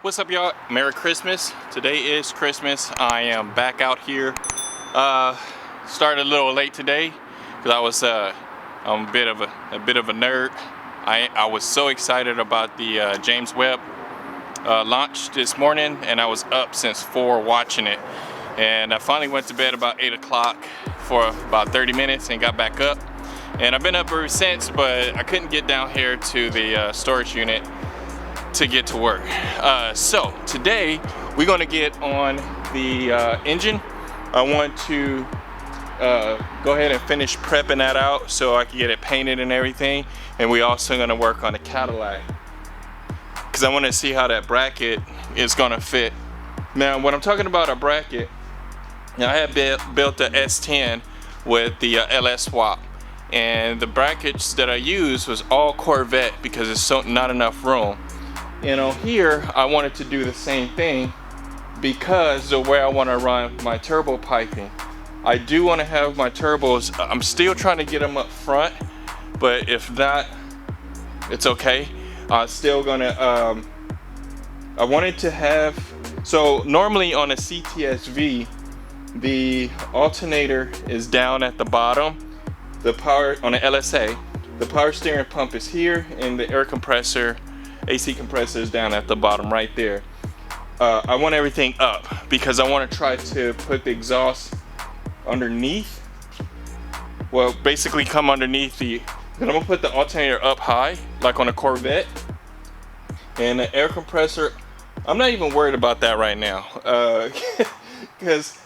What's up, y'all? Merry Christmas. Today is Christmas. I am back out here. Started a little late today because I was I'm a bit of a nerd. I was so excited about the James Webb launch this morning, and I was up since 4 watching it. And I finally went to bed about 8 o'clock for about 30 minutes and got back up. And I've been up ever since, but I couldn't get down here to the storage unit to get to work. So today we're going to get on the engine. I want to go ahead and finish prepping that out so I can get it painted and everything. And we also going to work on the Cadillac because I want to see how that bracket is going to fit. Now, when I'm talking about a bracket, now I have built the S10 with the LS swap, and the brackets that I used was all Corvette because there's not enough room. And on here, I wanted to do the same thing because the way I want to run my turbo piping. I do want to have my turbos, I'm still trying to get them up front, but if not, it's okay. I'm still gonna, I wanted to have, so normally on a CTS-V, the alternator is down at the bottom. The power, on the LSA, the power steering pump is here, and the air compressor, AC compressor is down at the bottom right there. I want everything up because I want to try to put the exhaust underneath. Well, basically come underneath the, I'm gonna put the alternator up high like on a Corvette, and the air compressor, I'm not even worried about that right now because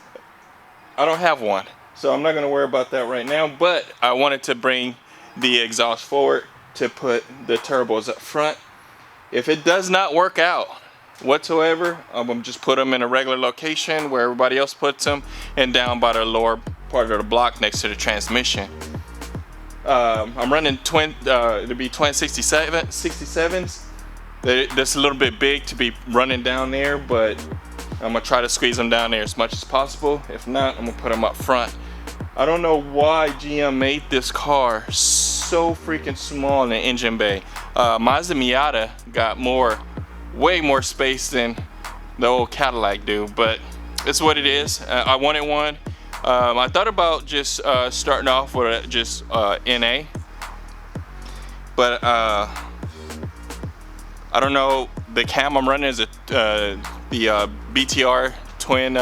I don't have one, so I'm not gonna worry about that right now. But I wanted to bring the exhaust forward to put the turbos up front. If it does not work out whatsoever, I'm just put them in a regular location where everybody else puts them, and down by the lower part of the block next to the transmission. I'm running it'll be twin 67s. That's a little bit big to be running down there, but I'm gonna try to squeeze them down there as much as possible. If not, I'm gonna put them up front. I don't know why GM made this car so freaking small in the engine bay. Mazda Miata got way more space than the old Cadillac do, but it's what it is. I wanted one. I thought about just starting off with just NA, but I don't know. The cam I'm running is the BTR twin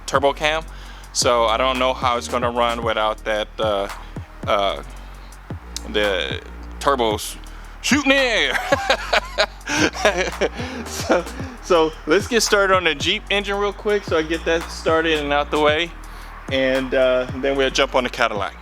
turbo cam, so I don't know how it's gonna run without that the turbos shooting in air. so let's get started on the Jeep engine real quick so I get that started and out the way, and then we'll jump on the Cadillac.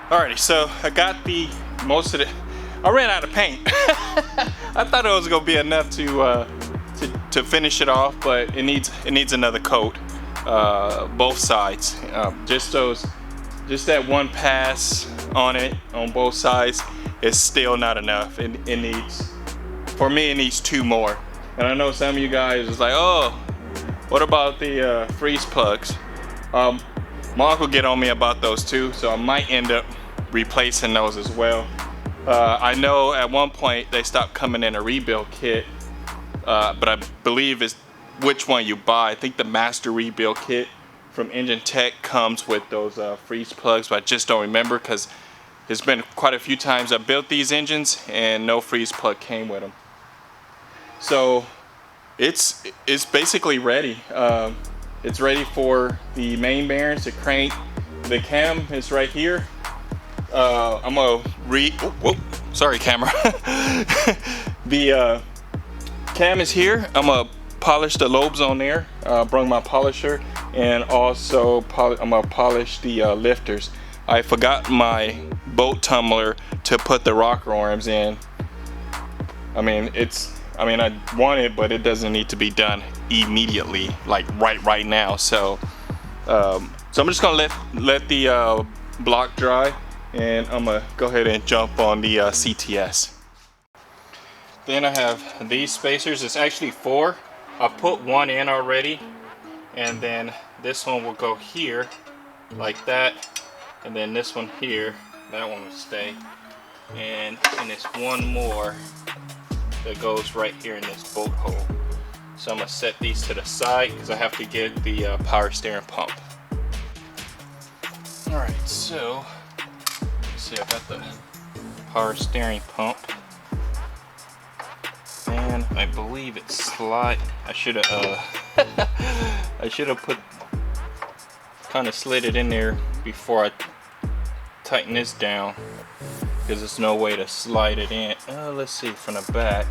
Alrighty, so I got most of it. I ran out of paint. I thought it was gonna be enough to finish it off, but it needs another coat. both sides. Just that one pass on it on both sides is still not enough. It needs, for me, it needs 2 more. And I know some of you guys is like, oh, what about the freeze plugs? Mark will get on me about those too, so I might end up replacing those as well. I know at one point they stopped coming in a rebuild kit, but I believe it's which one you buy. I think the master rebuild kit from Engine Tech comes with those freeze plugs, but I just don't remember because there's been quite a few times I built these engines and no freeze plug came with them. So it's basically ready. It's ready for the main bearings, the crank. The cam is right here. I'm gonna sorry camera. The cam is here. I'm gonna polish the lobes on there, bring my polisher, and also I'm gonna polish the lifters. I forgot my bolt tumbler to put the rocker arms in. I mean I want it, but it doesn't need to be done immediately, like right now. So I'm just gonna let the block dry, and I'm gonna go ahead and jump on the CTS. Then I have these spacers. It's actually 4. I put one in already, and then this one will go here like that, and then this one here, that one will stay, and it's one more that goes right here in this bolt hole. So I'm gonna set these to the side because I have to get the power steering pump. Alright, so let's see, I got the power steering pump, and I believe it's slide. I should have kind of slid it in there before I tighten this down, because there's no way to slide it in. Let's see from the back.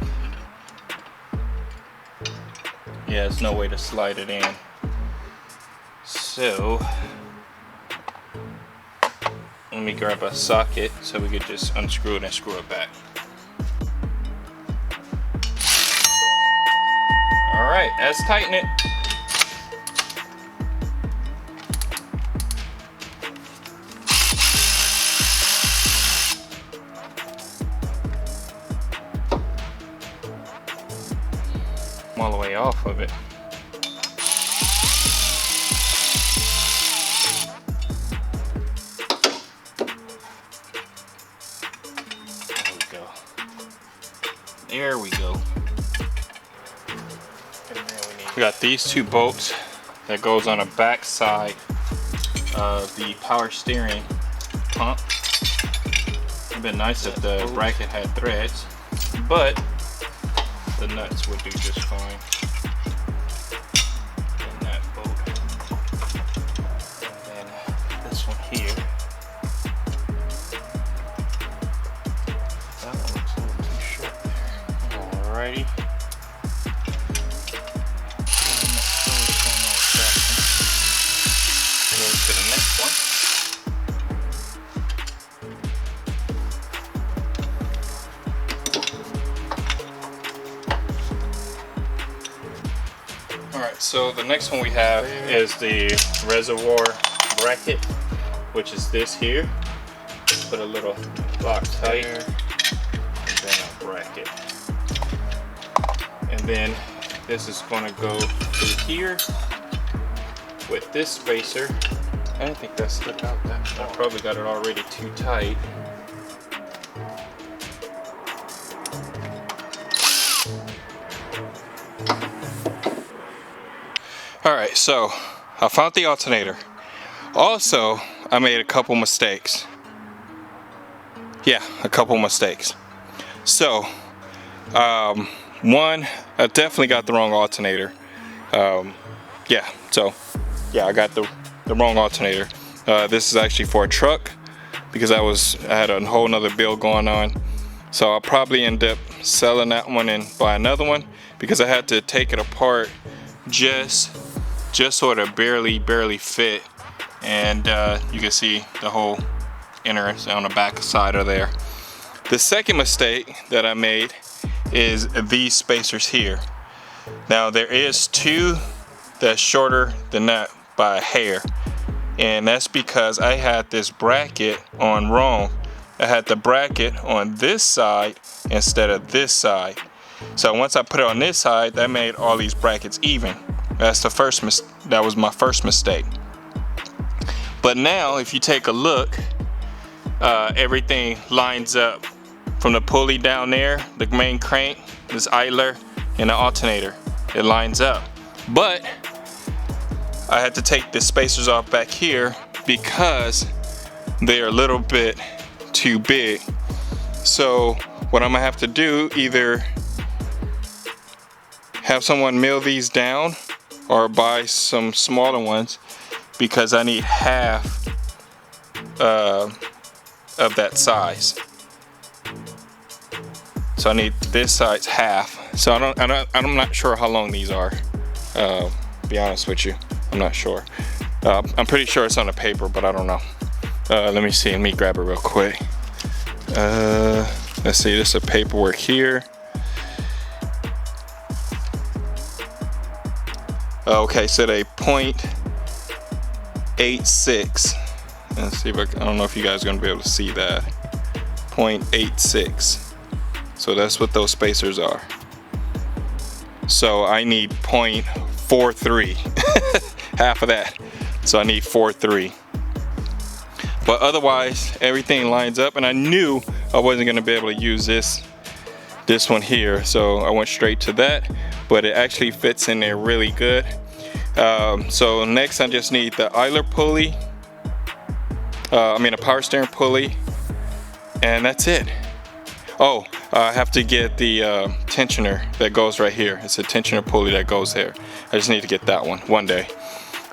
Yeah, there's no way to slide it in. So let me grab a socket so we could just unscrew it and screw it back. Alright, let's tighten it. I'm all the way off of it. There we go. We got these 2 bolts that goes on the back side of the power steering pump. It'd been nice if the bracket had threads, but the nuts would do just fine. And that bolt. And then this one here. That one looks a little too short there. Alrighty. Go to the next one. Alright, so the next one we have is the reservoir bracket, which is this here. Put a little Loctite and then a bracket. And then this is going to go through here with this spacer. I don't think that stuck out that far. I probably got it already too tight. Alright, so I found the alternator. Also, I made a couple mistakes. Yeah, a couple mistakes. So, one, I definitely got the wrong alternator. I got the wrong alternator. This is actually for a truck because I had a whole nother build going on. So I'll probably end up selling that one and buy another one because I had to take it apart just sort of barely fit, and you can see the whole inner on the back side of there. The second mistake that I made is these spacers here. Now there is 2 that's shorter than that by a hair. And that's because I had this bracket on wrong. I had the bracket on this side instead of this side. So once I put it on this side, that made all these brackets even. That was my first mistake. But now if you take a look, everything lines up from the pulley down there, the main crank, this idler, and the alternator. It lines up. But I had to take the spacers off back here because they're a little bit too big. So what I'm gonna have to do, either have someone mill these down or buy some smaller ones, because I need half of that size. So I need this size half. So I'm not sure how long these are. Be honest with you, I'm not sure. I'm pretty sure it's on the paper, but I don't know. Let me see. Let me grab it real quick. Let's see. This is paperwork here. Okay, so they 0.86. Let's see if I don't know if you guys are gonna be able to see that. 0.86. So that's what those spacers are. So I need 0.43. Half of that. So I need 4.3. But otherwise, everything lines up, and I knew I wasn't gonna be able to use this one here, so I went straight to that. But it actually fits in there really good. So next I just need the idler pulley, a power steering pulley, and that's it. Oh, I have to get the tensioner that goes right here. It's a tensioner pulley that goes there. I just need to get that one day.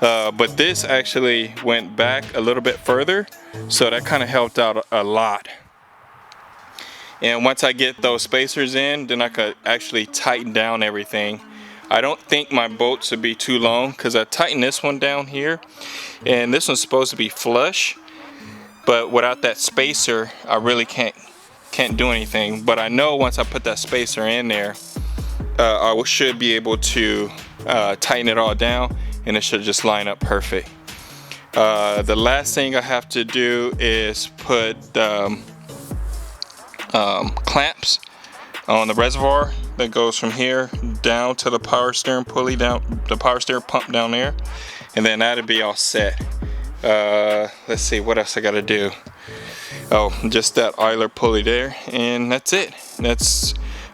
But this actually went back a little bit further, so that kind of helped out a lot. And once I get those spacers in, then I could actually tighten down everything. I don't think my bolts would be too long, because I tightened this one down here, and this one's supposed to be flush, but without that spacer I really can't do anything. But I know once I put that spacer in there, I should be able to tighten it all down, and it should just line up perfect. The last thing I have to do is put clamps on the reservoir that goes from here down to the power steering pulley, down the power steering pump down there, and then that'll be all set. Let's see what else I gotta do. Oh, just that idler pulley there, and that's it.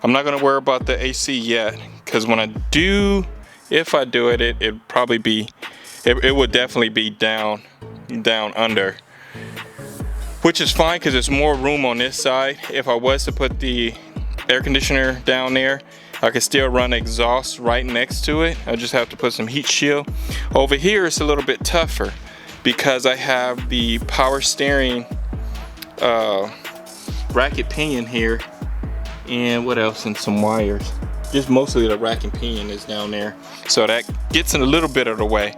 I'm not gonna worry about the AC yet, because when I do, if I do it, it would definitely be down under, which is fine because there's more room on this side. If I was to put the air conditioner down there, I could still run exhaust right next to it. I just have to put some heat shield. Over here it's a little bit tougher because I have the power steering rack and pinion here, and what else, and some wires. Just mostly the rack and pinion is down there, so that gets in a little bit of the way.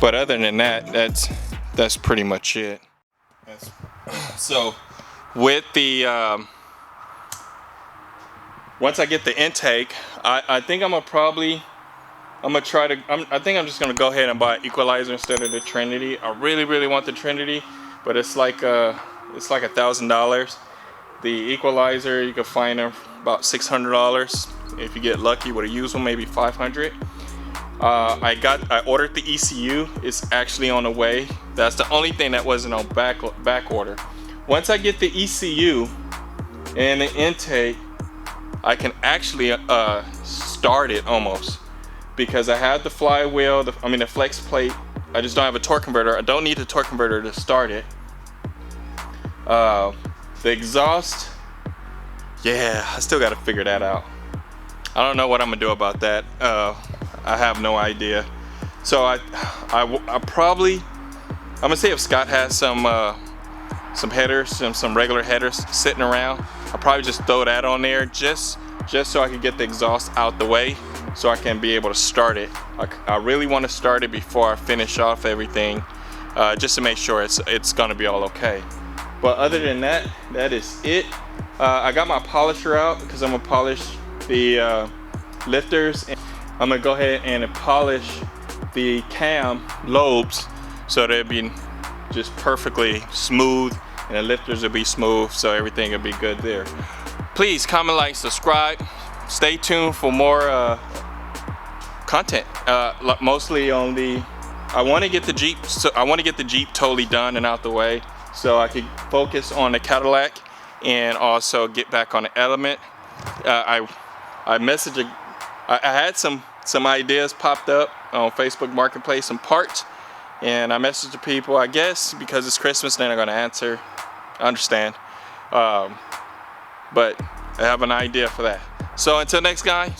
But other than that, that's pretty much it. So with the once I get the intake, I think I think I'm just gonna go ahead and buy an equalizer instead of the Trinity. I really want the Trinity, but it's like $1,000. The equalizer, you can find them about $600. If you get lucky with a used one, maybe $500. I ordered the ECU. It's actually on the way. That's the only thing that wasn't on back order. Once I get the ECU and the intake, I can actually start it almost, because I have the flywheel, the flex plate. I just don't have a torque converter. I don't need the torque converter to start it. The exhaust, yeah, I still got to figure that out. I don't know what I'm gonna do about that. I have no idea. So I'm gonna say if Scott has some headers, some regular headers sitting around, I'll probably just throw that on there just so I can get the exhaust out the way, so I can be able to start it. I really want to start it before I finish off everything, just to make sure it's gonna be all okay. But other than that, that is it. I got my polisher out because I'm gonna polish the lifters. I'm gonna go ahead and polish the cam lobes so they'll be just perfectly smooth, and the lifters will be smooth, so everything will be good there. Please comment, like, subscribe. Stay tuned for more content, mostly on the, I want to get the Jeep, so I want to get the Jeep totally done and out the way so I can focus on the Cadillac and also get back on the Element. I had some ideas popped up on Facebook Marketplace, some parts, and I messaged the people. I guess because it's Christmas, they're not going to answer. I understand, but I have an idea for that. So until next time,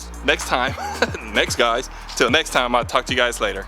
till next time, I'll talk to you guys later.